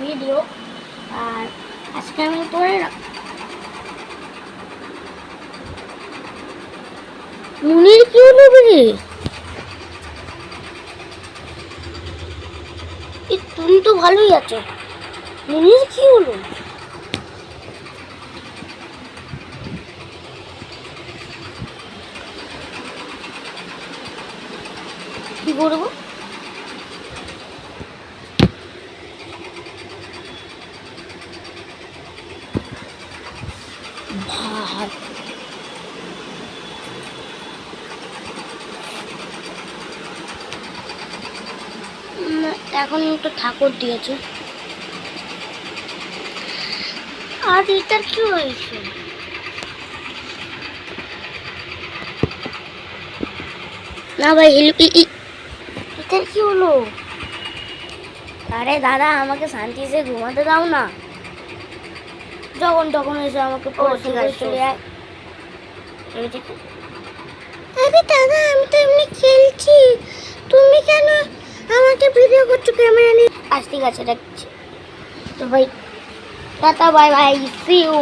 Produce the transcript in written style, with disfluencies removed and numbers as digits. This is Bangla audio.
ভিডিও আর আজকে আমি পড়ে না মুনির কি হলো রে? তুমি তো ভালোই আছো, মুনির কি হলো? কি করবো? ভাই এখন তো ঠাকুর দিয়েছে। আর এটার কি হয়েছে? না ভাই এটার কি হলো? আরে দাদা আমাকে শান্তি সে ঘুমাতে দাও না, যখন তখন এসে আমাকে চলে যায়। আরে দাদা আমি তো এমনি খেলছি, তুমি কেন আমাকে ভিডিও করছো ক্যামেরা নিয়ে? আজ ঠিক আছে রাখছি তো ভাই, tata bye bye, see you.